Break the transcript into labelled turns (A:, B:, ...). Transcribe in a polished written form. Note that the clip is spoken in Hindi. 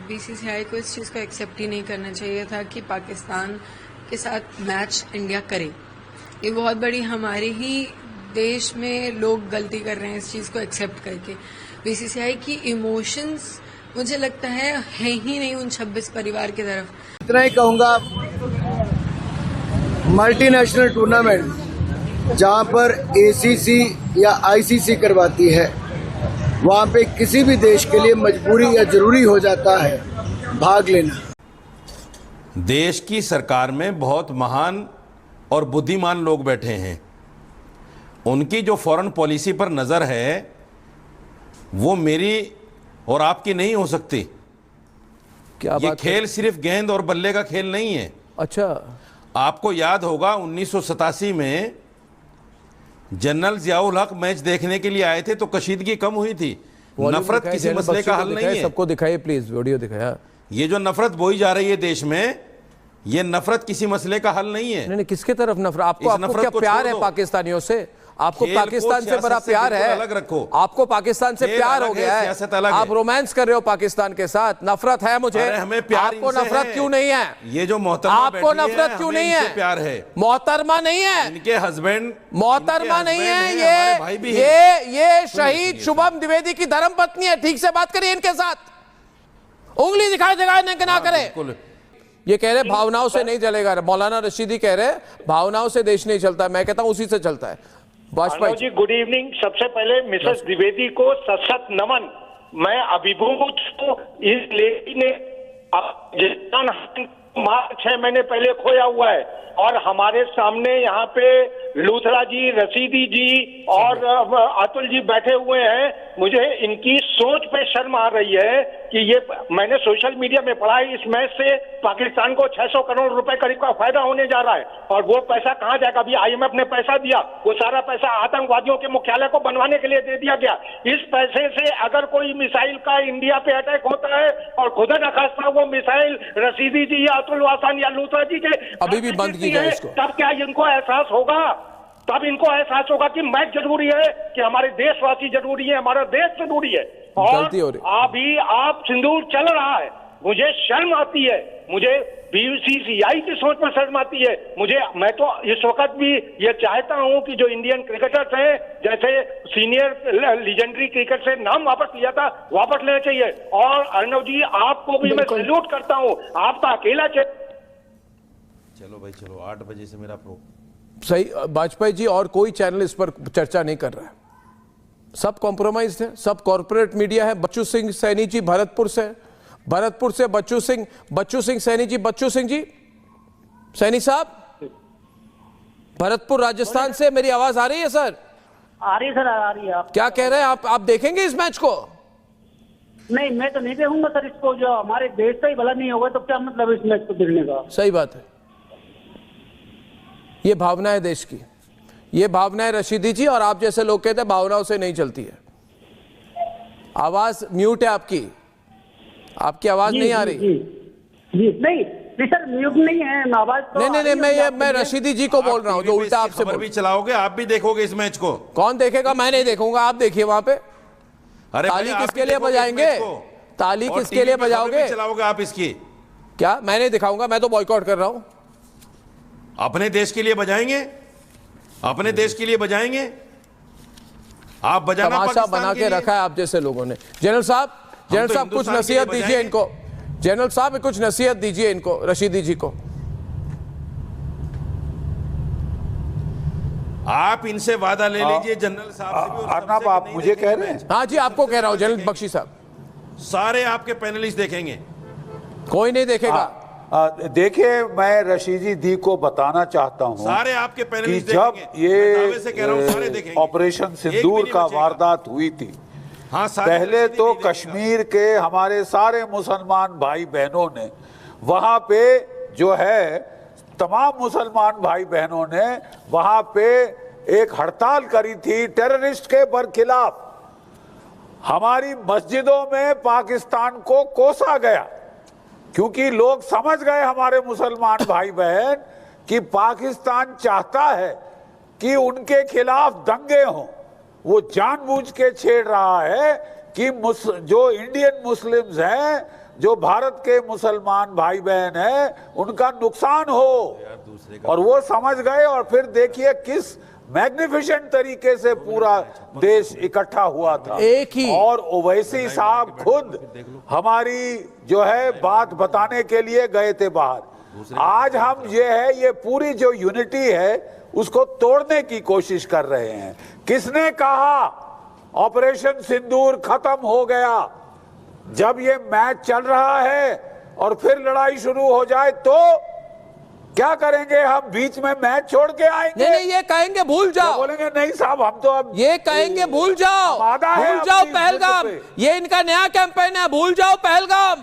A: बीसीसीआई को इस चीज़ को एक्सेप्ट ही नहीं करना चाहिए था कि पाकिस्तान के साथ मैच इंडिया करे। ये बहुत बड़ी हमारे ही देश में लोग गलती कर रहे हैं इस चीज़ को एक्सेप्ट करके। बीसीसीआई की इमोशंस मुझे लगता है ही नहीं उन 26 परिवार की तरफ।
B: इतना ही कहूँगा, मल्टीनेशनल टूर्नामेंट जहाँ पर एसीसी या आईसीसी करवाती है, वहाँ पे किसी भी देश के लिए मजबूरी या जरूरी हो जाता है भाग लेना।
C: देश की सरकार में बहुत महान और बुद्धिमान लोग बैठे हैं। उनकी जो फॉरेन पॉलिसी पर नज़र है वो मेरी और आपकी नहीं हो सकती।
D: क्या
C: ये
D: बात
C: खेल सिर्फ गेंद और बल्ले का खेल नहीं है।
D: अच्छा,
C: आपको याद होगा 1987 में जनरल जियाउल हक मैच देखने के लिए आए थे तो कशीदगी कम हुई थी। नफरत किसी मसले का हल नहीं है।
D: सबको दिखाइए प्लीज, वीडियो दिखाया।
C: ये जो नफरत बोई जा रही है देश में, ये नफरत किसी मसले का हल नहीं है।
D: नहीं, किसके तरफ नफरत? आपको क्या प्यार है पाकिस्तानियों से? आपको पाकिस्तान से बड़ा प्यार है?
C: अलग रखो।
D: आपको पाकिस्तान से प्यार हो गया है, आप रोमांस कर रहे हो पाकिस्तान के साथ। नफरत है मुझे।
C: हमें प्यार
D: आपको नफरत क्यों नहीं है?
C: ये जो मोहतरमा
D: आपको नफरत क्यों नहीं है?
C: प्यार है।
D: मोहतरमा नहीं है,
C: इनके हस्बैंड
D: मोहतरमा नहीं है। ये शहीद शुभम द्विवेदी की धर्मपत्नी है। ठीक से बात करिए इनके साथ, उंगली दिखाई देगा ना करे। ये कह रहे भावनाओं से नहीं चलेगा। मौलाना रशीदी कह रहे भावनाओं से देश नहीं चलता। मैं कहता हूं उसी से चलता है।
E: Vajpayee ji, good evening. सबसे पहले मिसेस द्विवेदी को सशक्त नमन। मैं अभिभूत हूँ इस लेडी ने मार्च 6 महीने पहले खोया हुआ है, और हमारे सामने यहाँ पे लूथरा जी, रशीदी जी और अतुल जी बैठे हुए हैं। मुझे इनकी सोच पे शर्म आ रही है कि ये, मैंने सोशल मीडिया में पढ़ा है, इस मैच से पाकिस्तान को 600 करोड़ रुपए करीब का फायदा होने जा रहा है, और वो पैसा कहाँ जाएगा? अभी IMF ने पैसा दिया, वो सारा पैसा आतंकवादियों के मुख्यालय को बनवाने के लिए दे दिया गया। इस पैसे से अगर कोई मिसाइल का इंडिया पे अटैक होता है और खुदा न खास्ता वो मिसाइल रशीदी जी या अतुल वासवानी या लूथरा जी के
D: अभी भी बंद की जाए इसको,
E: तब क्या इनको एहसास होगा? तब इनको एहसास होगा कि मैच जरूरी है, कि हमारे देशवासी जरूरी है, हमारा देश जरूरी है। और अभी आप सिंदूर चल रहा है, मुझे शर्म आती है। मुझे बीसीसीआई की सोच में शर्म आती है। मैं तो इस वक्त भी ये चाहता हूं कि जो इंडियन क्रिकेटर्स हैं, जैसे सीनियर लीजेंडरी क्रिकेट से नाम वापस लिया था, वापस लेना चाहिए। और अर्णव जी, आपको भी मैं सैल्यूट करता हूं। आपका अकेला
C: चलो भाई चलो, 8 बजे से मेरा
D: सही। वाजपेयी जी, और कोई चैनल इस पर चर्चा नहीं कर रहा है। सब कॉम्प्रोमाइज है, सब कॉर्पोरेट मीडिया है। बच्चू सिंह सैनी जी भरतपुर से बच्चू सिंह सैनी जी, बच्चू सिंह जी सैनी साहब भरतपुर राजस्थान से। मेरी आवाज आ रही है सर?
F: आ रही है सर, आ रही है। आप
D: क्या कह रहे हैं? आप देखेंगे इस मैच को?
F: नहीं, मैं तो नहीं देखूंगा सर इसको। जो हमारे देश का ही भला नहीं होगा तो क्या मतलब इस मैच को देखने का?
D: सही बात है। ये भावना है देश की, ये भावना है रशीदी जी। और आप जैसे लोग कहते हैं भावनाओं से नहीं चलती है। आवाज म्यूट है आपकी आवाज नहीं आ रही।
F: जी नहीं सर, म्यूट नहीं है आवाज तो।
D: नहीं, मैं रशीदी जी को बोल रहा हूँ जो उल्टा आपसे बोल।
C: भी चलाओगे, आप भी देखोगे इस मैच को?
D: कौन देखेगा? मैं नहीं देखूंगा, आप देखिए वहां पे।
C: अरे
D: ताली किसके लिए बजाएंगे? ताली किसके लिए बजाओगे?
C: चलाओगे आप इसकी?
D: क्या मैं नहीं दिखाऊंगा? मैं तो बॉयकॉट कर रहा हूं।
C: अपने देश के लिए बजाएंगे, अपने देश के लिए बजाएंगे। आप बजाना
D: तमाशा बना के रखा है आप जैसे लोगों ने। जनरल साहब कुछ नसीहत दीजिए इनको। जनरल साहब कुछ नसीहत दीजिए इनको, रशीदी जी को।
C: आप इनसे वादा ले लीजिए जनरल साहब से भी।
B: अर्नब, आप मुझे कह रहे हैं?
D: हाँ जी, आपको कह रहा हूं जनरल बख्शी साहब।
C: सारे आपके पैनलिस्ट देखेंगे,
D: कोई नहीं देखेगा।
B: देखिए, मैं रशीदी दी को बताना चाहता हूं,
C: सारे आपके पैनलिस्ट
B: कि जब ये ऑपरेशन सिंदूर का वारदात हुई थी, पहले तो कश्मीर के हमारे सारे मुसलमान भाई बहनों ने वहां पे जो है, तमाम मुसलमान भाई बहनों ने वहां पे एक हड़ताल करी थी टेररिस्ट के खिलाफ। हमारी मस्जिदों में पाकिस्तान को कोसा गया, क्योंकि लोग समझ गए हमारे मुसलमान भाई बहन कि पाकिस्तान चाहता है कि उनके खिलाफ दंगे हों। वो जानबूझ के छेड़ रहा है कि जो इंडियन मुस्लिम्स हैं जो भारत के मुसलमान भाई बहन हैं उनका नुकसान हो, और वो समझ गए। और फिर देखिए किस मैग्निफिसेंट तरीके से पूरा देश इकट्ठा हुआ था।
D: एक ही
B: और ओवैसी साहब खुद हमारी जो है बात बताने के लिए गए थे बाहर। आज हम ये पूरी जो यूनिटी है उसको तोड़ने की कोशिश कर रहे हैं। किसने कहा ऑपरेशन सिंदूर खत्म हो गया? जब ये मैच चल रहा है और फिर लड़ाई शुरू हो जाए तो क्या करेंगे हम? बीच में मैच छोड़ के आएंगे?
D: नहीं, ये कहेंगे भूल जाओ।
B: बोलेंगे नहीं साहब हम तो अब
D: ये कहेंगे भूल जाओ, भूल जाओ पहलगाम। ये इनका नया कैंपेन है, भूल जाओ पहलगाम।